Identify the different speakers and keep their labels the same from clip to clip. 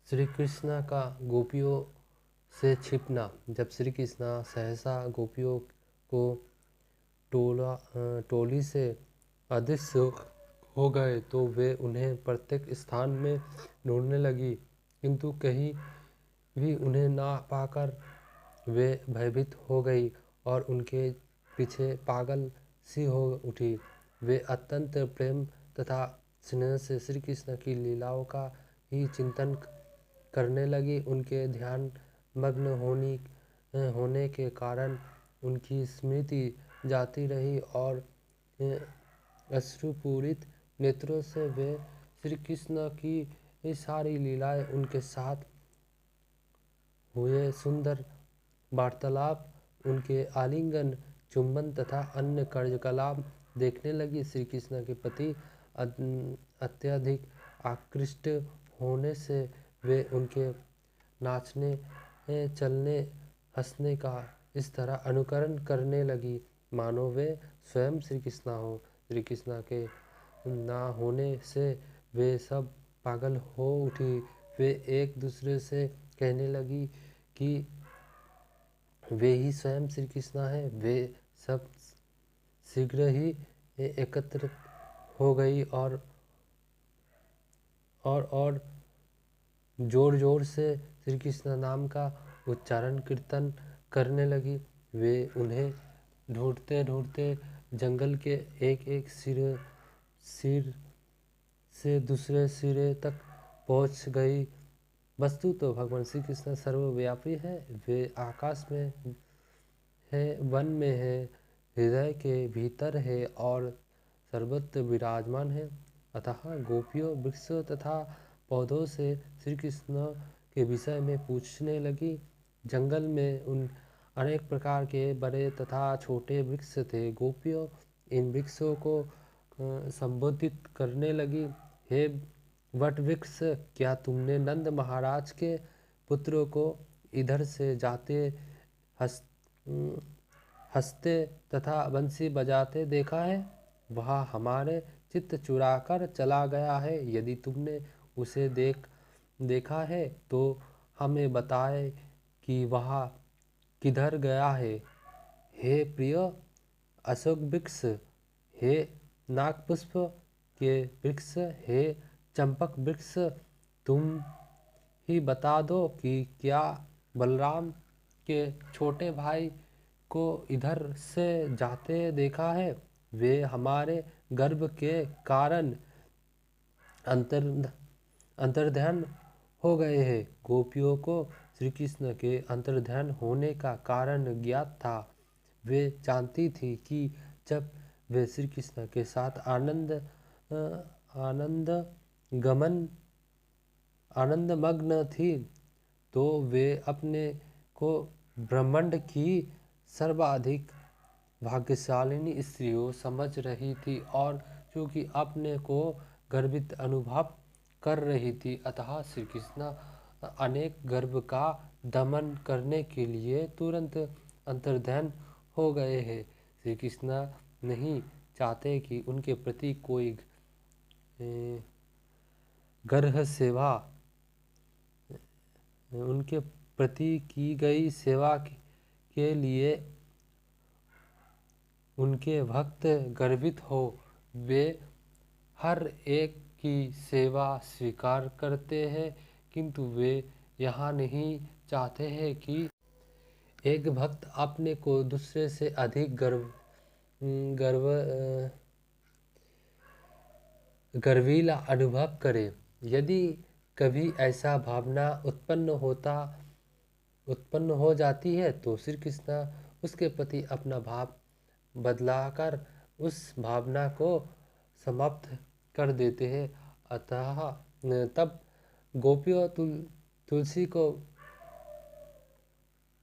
Speaker 1: श्री कृष्ण का गोपियों से छिपना। जब श्री कृष्ण सहसा गोपियों को टोली से अदृश्य हो गए तो वे उन्हें प्रत्येक स्थान में ढूंढने लगी, किंतु कहीं भी उन्हें ना पाकर वे भयभीत हो गई और उनके पीछे पागल सी हो उठी। वे अत्यंत प्रेम तथा स्नेह से श्री कृष्ण की लीलाओं का ही चिंतन करने लगी। उनके ध्यान मग्न होने के कारण उनकी स्मृति जाती रही और अश्रुपूरित नेत्रों से वे श्री कृष्ण की सारी लीलाएं, उनके साथ हुए सुंदर वार्तालाप, उनके आलिंगन, चुंबन तथा अन्य कार्यकलाप देखने लगी। श्री कृष्ण के प्रति अत्यधिक आकृष्ट होने से वे उनके नाचने, चलने, हंसने का इस तरह अनुकरण करने लगी मानो वे स्वयं श्री कृष्ण हो। श्री कृष्ण के ना होने से वे सब पागल हो उठी। वे एक दूसरे से कहने लगी कि वे ही स्वयं श्री कृष्ण हैं। वे सब शीघ्र ही एकत्र हो गई और जोर जोर से श्री कृष्ण नाम का उच्चारण कीर्तन करने लगी। वे उन्हें ढूंढते ढूंढते जंगल के एक एक सिर से दूसरे सिरे तक पहुंच गई। वस्तु तो भगवान श्री कृष्ण सर्वव्यापी है। वे आकाश में है, वन में है, हृदय के भीतर है और सर्वत्र विराजमान है। अतः गोपियों, वृक्षों तथा पौधों से श्री कृष्ण के विषय में पूछने लगी। जंगल में उन अनेक प्रकार के बड़े तथा छोटे वृक्ष थे। गोपियों इन वृक्षों को संबोधित करने लगी। हे वट वृक्ष, क्या तुमने नंद महाराज के पुत्रों को इधर से जाते हंसते तथा बंसी बजाते देखा है? वह हमारे चित्त चुराकर चला गया है। यदि तुमने उसे देखा है तो हमें बताए कि वह किधर गया है। हे प्रिय अशोक वृक्ष, हे नागपुष्प के वृक्ष, हे चंपक वृक्ष, तुम ही बता दो कि क्या बलराम के छोटे भाई को इधर से जाते देखा है? वे हमारे गर्भ के कारण अंतर्ध्यान हो गए हैं। गोपियों को श्री कृष्ण के अंतर्ध्यान होने का कारण ज्ञात था। वे जानती थी कि जब वे श्री कृष्ण के साथ आनंदमग्न थी तो वे अपने को ब्रह्मांड की सर्वाधिक भाग्यशालिनी स्त्रियों समझ रही थी और क्योंकि अपने को गर्वित अनुभव कर रही थी, अतः श्री कृष्ण अनेक गर्व का दमन करने के लिए तुरंत अंतर्ध्यान हो गए हैं। श्री कृष्ण नहीं चाहते कि उनके प्रति कोई गर्ह सेवा, उनके प्रति की गई सेवा के लिए उनके भक्त गर्वित हो। वे हर एक की सेवा स्वीकार करते हैं, किंतु वे यहाँ नहीं चाहते हैं कि एक भक्त अपने को दूसरे से अधिक गर्वीला अनुभव करे। यदि कभी ऐसा भावना उत्पन्न हो जाती है तो श्री कृष्ण उसके प्रति अपना भाव बदलाकर उस भावना को समाप्त कर देते हैं। अतः तब गोपियों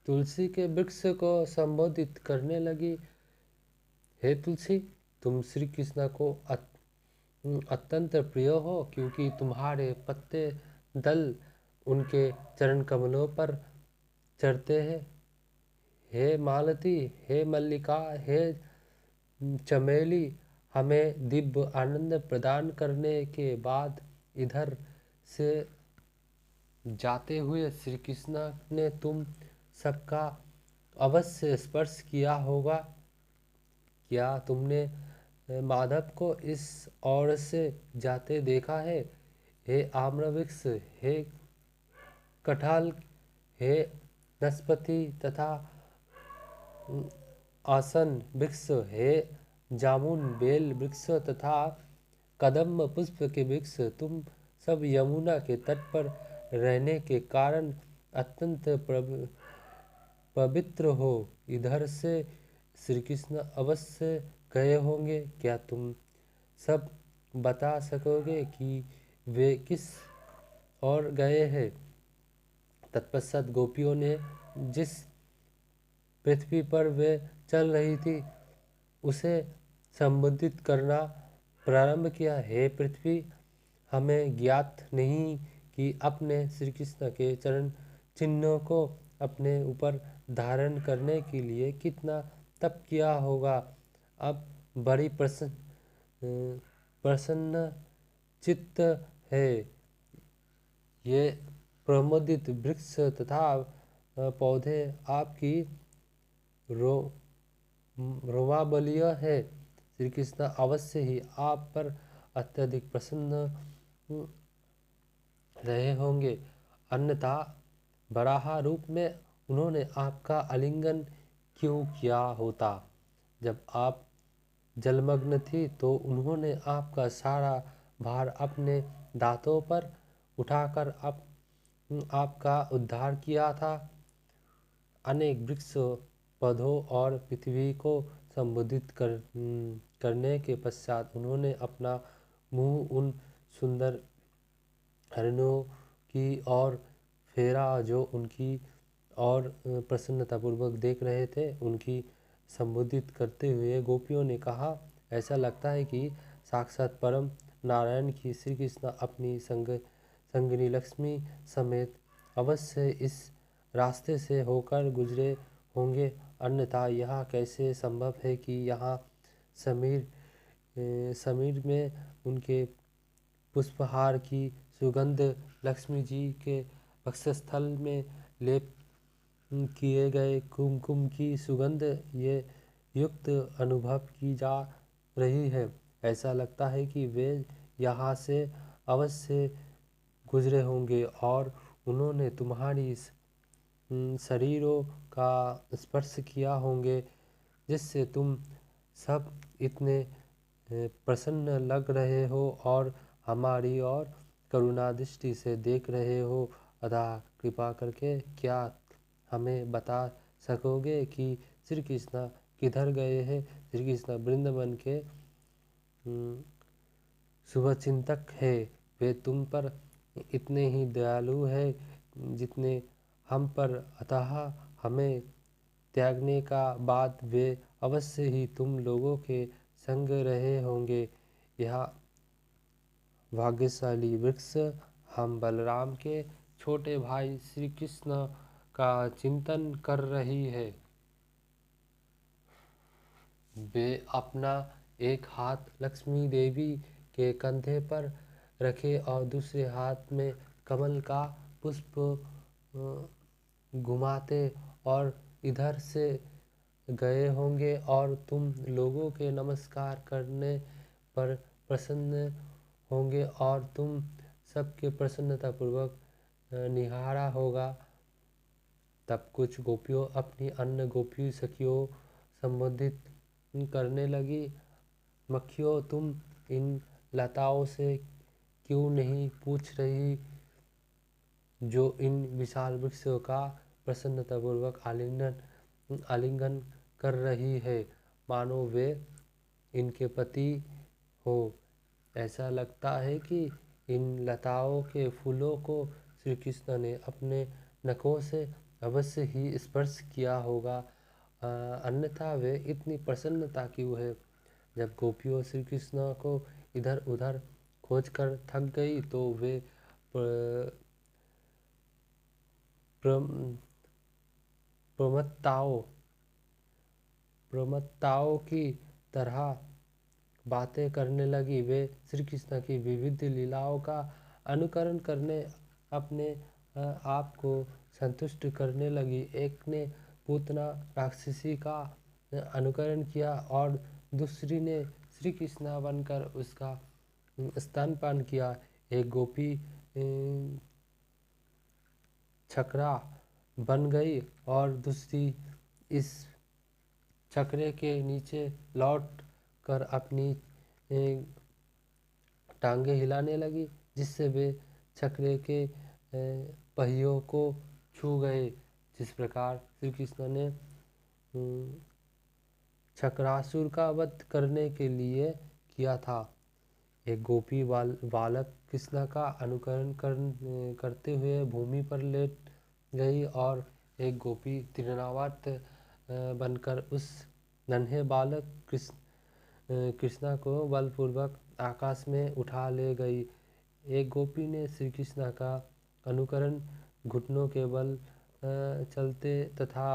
Speaker 1: तुलसी के वृक्ष को संबोधित करने लगी। हे तुलसी, तुम श्री कृष्ण को अत्यंत प्रिय हो, क्योंकि तुम्हारे पत्ते दल उनके चरण कमलों पर चढ़ते हैं। हे मालती, हे मल्लिका, हे चमेली, हमें दिव्य आनंद प्रदान करने के बाद इधर से जाते हुए श्री कृष्ण ने तुम सबका अवश्य स्पर्श किया होगा। क्या तुमने माधव को इस ओर से जाते देखा है? हे आम्रवृक्ष, हे कटहल, हे नाशपाती तथा आसन वृक्ष, हे जामुन बेल वृक्ष तथा कदम्ब पुष्प के वृक्ष, तुम सब यमुना के तट पर रहने के कारण अत्यंत पवित्र हो। इधर से श्री कृष्ण अवश्य गए होंगे। क्या तुम सब बता सकोगे कि वे किस ओर गए हैं? तत्पश्चात गोपियों ने जिस पृथ्वी पर वे चल रही थी उसे संबोधित करना प्रारंभ किया। हे पृथ्वी, हमें ज्ञात नहीं कि अपने श्री कृष्ण के चरण चिन्हों को अपने ऊपर धारण करने के लिए कितना तप किया होगा। अब बड़ी प्रसन्न चित्त है। ये प्रमोदित वृक्ष तथा पौधे आपकी रोमावलीय है। श्री कृष्ण अवश्य ही आप पर अत्यधिक प्रसन्न रहे होंगे, अन्यथा वराह रूप में उन्होंने आपका आलिंगन क्यों किया होता? जब आप जलमग्न थी तो उन्होंने आपका सारा भार अपने दांतों पर उठाकर आपका उद्धार किया था। अनेक वृक्षों, पौधों और पृथ्वी को संबोधित करने के पश्चात उन्होंने अपना मुंह उन सुंदर हरिणों की ओर फेरा जो उनकी और प्रसन्नतापूर्वक देख रहे थे। उनकी संबोधित करते हुए गोपियों ने कहा, ऐसा लगता है कि साक्षात परम नारायण की श्री कृष्ण अपनी संगिनी लक्ष्मी समेत अवश्य इस रास्ते से होकर गुजरे होंगे, अन्यथा यह कैसे संभव है कि यहाँ समीर में उनके पुष्पहार की सुगंध, लक्ष्मी जी के वक्षस्थल में लेप किए गए कुमकुम की सुगंध ये युक्त अनुभव की जा रही है। ऐसा लगता है कि वे यहाँ से अवश्य गुजरे होंगे और उन्होंने तुम्हारी शरीरों का स्पर्श किया होंगे, जिससे तुम सब इतने प्रसन्न लग रहे हो और हमारी ओर करुणा दृष्टि से देख रहे हो। अतः कृपा करके क्या हमें बता सकोगे कि श्री कृष्ण किधर गए हैं? श्री कृष्ण वृंदावन के शुभचिंतक है। वे तुम पर इतने ही दयालु है जितने हम पर, अतः हमें त्यागने का बाद वे अवश्य ही तुम लोगों के संग रहे होंगे। यह भाग्यशाली वृक्ष हम बलराम के छोटे भाई श्री कृष्ण का चिंतन कर रही है। वे अपना एक हाथ लक्ष्मी देवी के कंधे पर रखे और दूसरे हाथ में कमल का पुष्प घुमाते और इधर से गए होंगे और तुम लोगों के नमस्कार करने पर प्रसन्न होंगे और तुम सबके प्रसन्नतापूर्वक निहारा होगा। तब कुछ गोपियों अपनी अन्य गोपी सखियों संबोधित करने लगी, मक्खियों, तुम इन लताओं से क्यों नहीं पूछ रही जो इन विशाल वृक्षों का प्रसन्नतापूर्वक आलिंगन कर रही है, मानो वे इनके पति हो। ऐसा लगता है कि इन लताओं के फूलों को श्री कृष्ण ने अपने नखों से अवश्य ही स्पर्श किया होगा, अन्यथा वे इतनी प्रसन्नता क्यों है? जब गोपियों श्री कृष्ण को इधर उधर खोजकर थक गई तो वे प्रमत्ताओं की तरह बातें करने लगी। वे श्री कृष्ण की विविध लीलाओं का अनुकरण करने अपने आपको संतुष्ट करने लगी। एक ने पूतना राक्षसी का अनुकरण किया और दूसरी ने श्री कृष्णा बनकर उसका स्तनपान किया। एक गोपी छकरा बन गई और दूसरी इस छकरे के नीचे लौट कर अपनी टांगे हिलाने लगी, जिससे वे छकरे के पहियों को छू गए। जिस प्रकार श्री कृष्ण ने छकरासुर का वध करने के लिए किया था। एक गोपी बालक कृष्ण का अनुकरण करते हुए भूमि पर लेट गई और एक गोपी तृणावर्त बनकर उस नन्हे बालक कृष्णा को बलपूर्वक आकाश में उठा ले गई। एक गोपी ने श्री कृष्ण का अनुकरण घुटनों के बल चलते तथा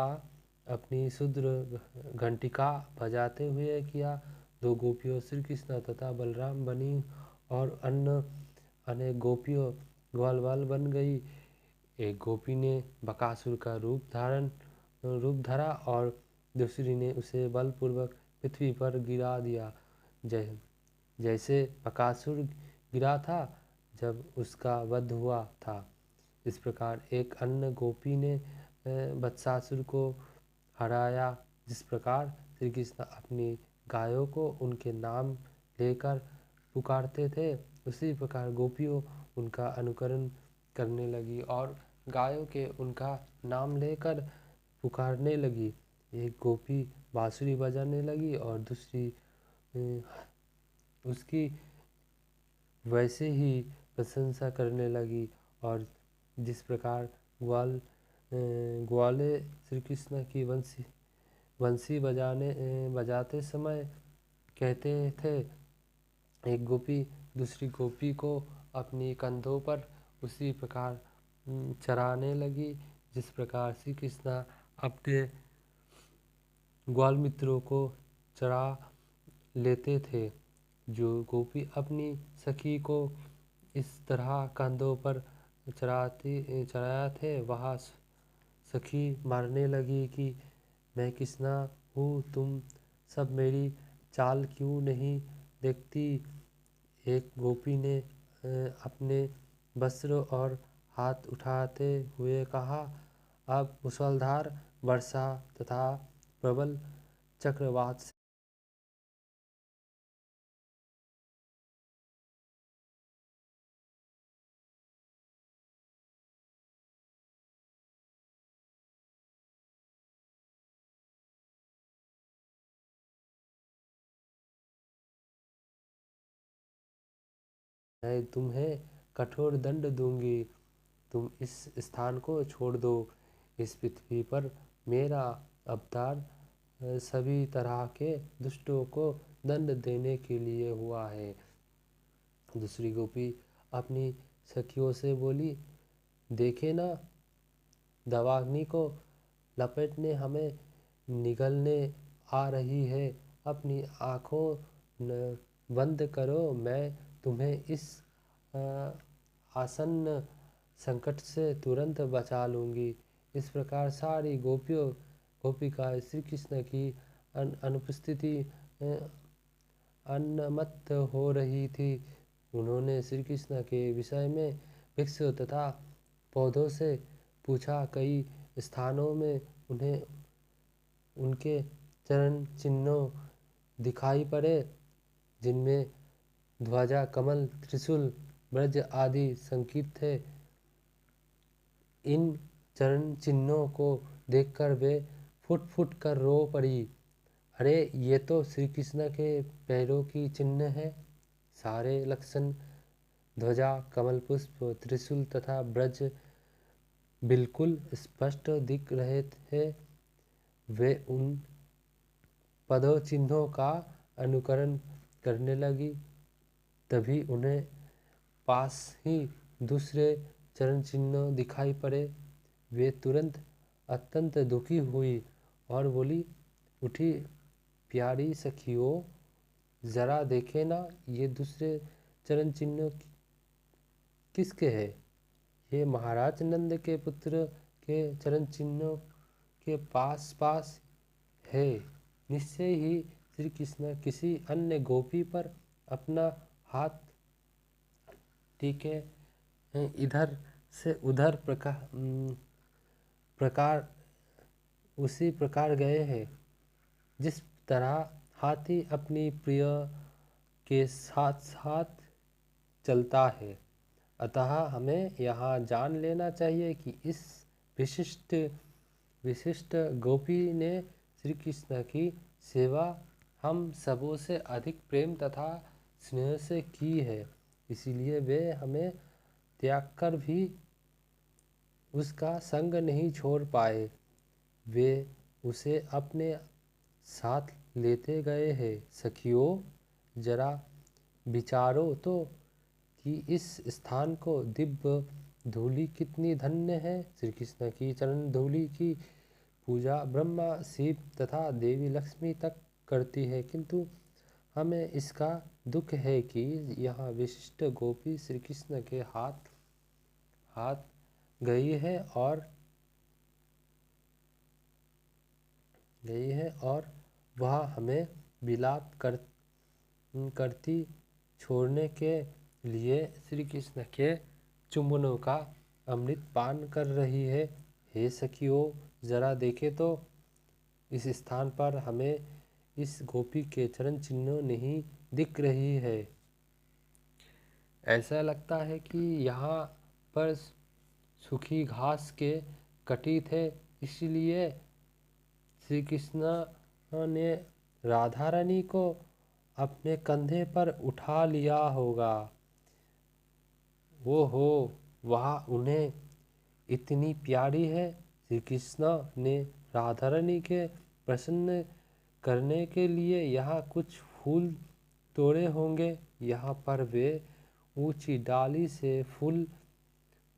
Speaker 1: अपनी शुद्र घंटिका बजाते हुए किया। दो गोपियों श्री कृष्ण तथा बलराम बनी और अन्य अनेक गोपियों ग्वाल बन गई। एक गोपी ने बकासुर का रूप धरा और दूसरी ने उसे बलपूर्वक पृथ्वी पर गिरा दिया, जैसे बकासुर गिरा था जब उसका वध हुआ था। इस प्रकार एक अन्य गोपी ने वत्सासुर को हराया। जिस प्रकार श्री कृष्ण अपनी गायों को उनके नाम लेकर पुकारते थे, उसी प्रकार गोपियों उनका अनुकरण करने लगी और गायों के उनका नाम लेकर पुकारने लगी। एक गोपी बांसुरी बजाने लगी और दूसरी उसकी वैसे ही प्रशंसा करने लगी। और जिस प्रकार ग्वाले श्री कृष्ण की बंसी बजाते समय कहते थे, एक गोपी दूसरी गोपी को अपनी कंधों पर उसी प्रकार चराने लगी, जिस प्रकार श्री कृष्ण अपने ग्वाल मित्रों को चरा लेते थे। जो गोपी अपनी सखी को इस तरह कंधों पर चराया थे, वह सखी मारने लगी कि मैं कृष्णा हूँ, तुम सब मेरी चाल क्यों नहीं देखती। एक गोपी ने अपने वस्त्र और हाथ उठाते हुए कहा, अब मूसलाधार वर्षा तथा प्रबल चक्रवात से मैं तुम्हें कठोर दंड दूंगी। तुम इस स्थान को छोड़ दो। इस पृथ्वी पर मेरा अवतार सभी तरह के दुष्टों को दंड देने के लिए हुआ है। दूसरी गोपी अपनी सखियों से बोली, देखे ना, दावाग्नि को लपेटने हमें निगलने आ रही है। अपनी आँखों बंद करो, मैं तुम्हें इस आसन्न संकट से तुरंत बचा लूँगी। इस प्रकार सारी गोपिका श्री कृष्ण की अनुपस्थिति अन्मत्त हो रही थी। उन्होंने श्री कृष्ण के विषय में वृक्षों तथा पौधों से पूछा। कई स्थानों में उन्हें उनके चरण चिन्हों दिखाई पड़े, जिनमें ध्वजा, कमल, त्रिशूल, ब्रज आदि संकेत थे। इन चरण चिन्हों को देखकर वे फुट फुट कर रो पड़ी। अरे, ये तो श्री कृष्ण के पैरों की चिन्ह है। सारे लक्षण ध्वजा, कमल पुष्प, त्रिशूल तथा ब्रज बिल्कुल स्पष्ट दिख रहे थे। वे उन पदों चिन्हों का अनुकरण करने लगी। तभी उन्हें पास ही दूसरे चरण चिन्ह दिखाई पड़े। वे तुरंत अत्यंत दुखी हुई और बोली, उठी प्यारी सखियों, जरा देखे ना, ये दूसरे चरण चिन्ह किसके हैं। हे महाराज नंद के पुत्र के चरण चिन्हों के पास पास है। निश्चय ही श्री कृष्ण किसी अन्य गोपी पर अपना हाथ टीके इधर से उधर प्रकार उसी प्रकार गए हैं जिस तरह हाथी अपनी प्रिय के साथ साथ चलता है। अतः हमें यहाँ जान लेना चाहिए कि इस विशिष्ट गोपी ने श्री कृष्ण की सेवा हम सबों से अधिक प्रेम तथा स्नेह से की है, इसलिए वे हमें त्याग कर भी उसका संग नहीं छोड़ पाए। वे उसे अपने साथ लेते गए हैं। सखियों, जरा विचारो तो कि इस स्थान को दिव्य धूलि कितनी धन्य है। श्री कृष्ण की चरण धूलि की पूजा ब्रह्मा, शिव तथा देवी लक्ष्मी तक करती है, किंतु हमें इसका दुख है कि यहाँ विशिष्ट गोपी श्री कृष्ण के हाथ गई है और वह हमें विलाप करती छोड़ने के लिए श्री कृष्ण के चुंबनों का अमृत पान कर रही है। हे सखियों, जरा देखें तो इस स्थान पर हमें इस गोपी के चरण चिन्ह नहीं दिख रही है। ऐसा लगता है कि यहाँ पर सूखी घास के कटी थे, इसलिए श्री कृष्ण ने राधा रानी को अपने कंधे पर उठा लिया होगा। वो हो, वह उन्हें इतनी प्यारी है। श्री कृष्ण ने राधा रानी के प्रसन्न करने के लिए यहाँ कुछ फूल तोड़े होंगे। यहाँ पर वे ऊंची डाली से फूल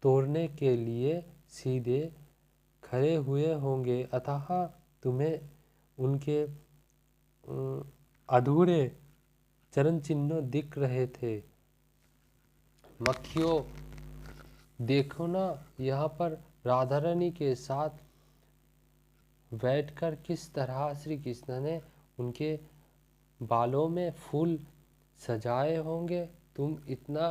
Speaker 1: तोड़ने के लिए सीधे खड़े हुए होंगे, अतः तुम्हें उनके अधूरे चरण चिन्ह दिख रहे थे। मक्खियों, देखो ना, यहाँ पर राधा रानी के साथ बैठकर किस तरह श्री कृष्ण ने उनके बालों में फूल सजाए होंगे। तुम इतना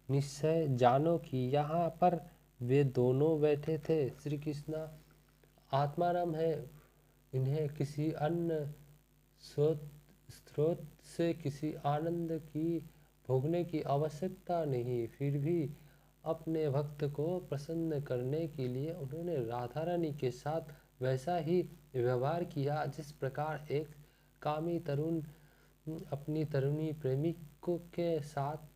Speaker 1: निश्चय जानो कि यहाँ पर वे दोनों बैठे थे। श्री कृष्ण आत्माराम है, इन्हें किसी अन्य स्रोत से किसी आनंद की भोगने की आवश्यकता नहीं। फिर भी अपने भक्त को प्रसन्न करने के लिए उन्होंने राधा रानी के साथ वैसा ही व्यवहार किया जिस प्रकार एक कामी तरुण अपनी तरुणी प्रेमिक के साथ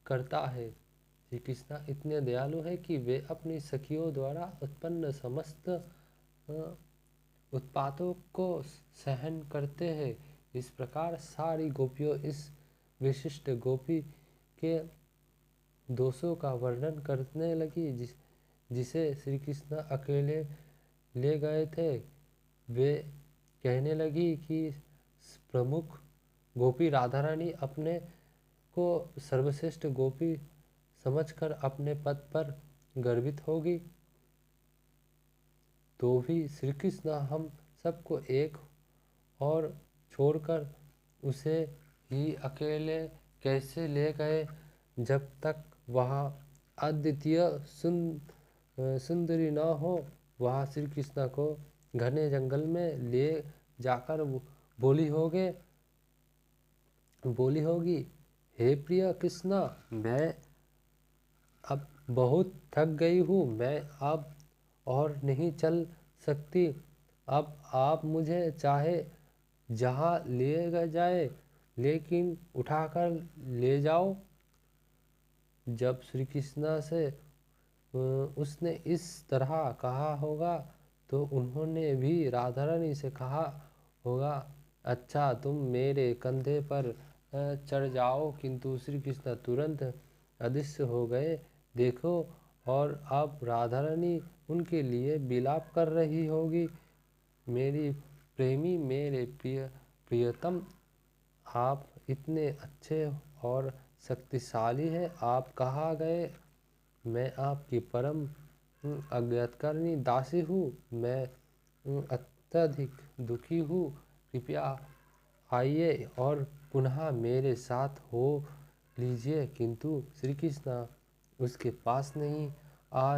Speaker 1: करता है। श्री कृष्ण इतने दयालु है कि वे अपनी सखियों द्वारा उत्पन्न समस्त उत्पातों को सहन करते हैं। इस प्रकार सारी गोपियों इस विशिष्ट गोपी के दोषों का वर्णन करने लगी जिसे श्री कृष्ण अकेले ले गए थे। वे कहने लगी कि प्रमुख गोपी राधा रानी अपने को सर्वश्रेष्ठ गोपी समझकर अपने पद पर गर्वित होगी, तो भी श्री कृष्ण हम सबको एक और छोड़कर उसे ही अकेले कैसे ले गए। जब तक वहाँ अद्वितीय सुंदरी न हो, वह श्री कृष्ण को घने जंगल में ले जाकर बोली होगी, हे प्रिय कृष्ण, मैं अब बहुत थक गई हूँ, मैं अब और नहीं चल सकती। अब आप मुझे चाहे जहाँ ले जाए, लेकिन उठाकर ले जाओ। जब श्री कृष्ण से उसने इस तरह कहा होगा तो उन्होंने भी राधा रानी से कहा होगा, अच्छा तुम मेरे कंधे पर चढ़ जाओ, किंतु श्री कृष्ण तुरंत अदृश्य हो गए। देखो, और अब राधा रानी उनके लिए विलाप कर रही होगी, मेरी प्रेमी, मेरे प्रियतम, आप इतने अच्छे और शक्तिशाली हैं, आप कहाँ गए। मैं आपकी परम अज्ञातकारिणी दासी हूँ। मैं अत्यधिक दुखी हूँ। कृपया आइए और पुनः मेरे साथ हो लीजिए। किंतु श्री कृष्ण उसके पास नहीं आ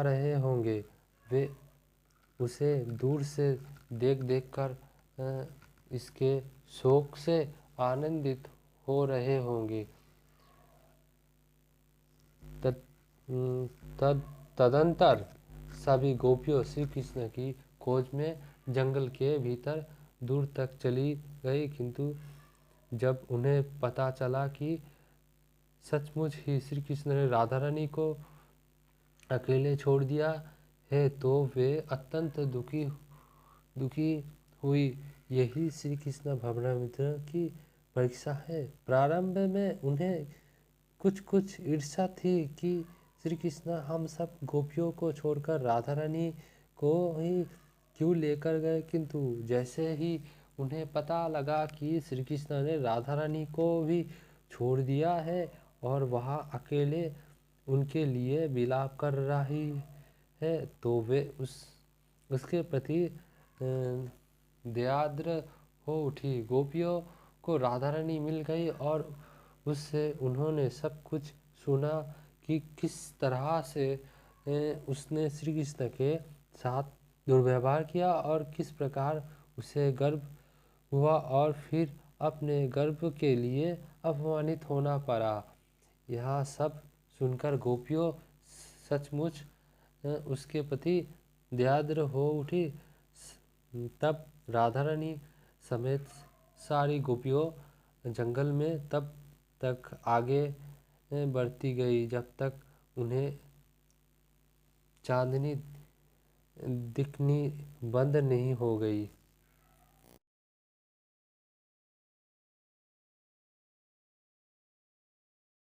Speaker 1: रहे होंगे। वे उसे दूर से देख देख कर इसके शोक से आनंदित हो रहे होंगे। तदंतर सभी गोपियों श्री कृष्ण की खोज में जंगल के भीतर दूर तक चली गई। किंतु जब उन्हें पता चला कि सचमुच ही श्री कृष्ण ने राधा रानी को अकेले छोड़ दिया है तो वे अत्यंत दुखी हुई। यही श्री कृष्ण भावनामृत की परीक्षा है। प्रारंभ में उन्हें कुछ ईर्ष्या थी कि श्री कृष्ण हम सब गोपियों को छोड़कर राधा रानी को ही क्यों लेकर गए। किंतु जैसे ही उन्हें पता लगा कि श्री कृष्ण ने राधा रानी को भी छोड़ दिया है और वह अकेले उनके लिए विलाप कर रही है तो वे उसके प्रति दयाद्र हो उठी। गोपियों को राधा रानी मिल गई और उससे उन्होंने सब कुछ सुना कि किस तरह से उसने श्री कृष्ण के साथ दुर्व्यवहार किया और किस प्रकार उसे गर्व हुआ और फिर अपने गर्व के लिए अपमानित होना पड़ा। यह सब सुनकर गोपियों सचमुच उसके प्रति दयाद्र हो उठी। तब राधा रानी समेत सारी गोपियों जंगल में तब तक आगे बढ़ती गई जब तक उन्हें चांदनी दिखनी बंद नहीं हो गई।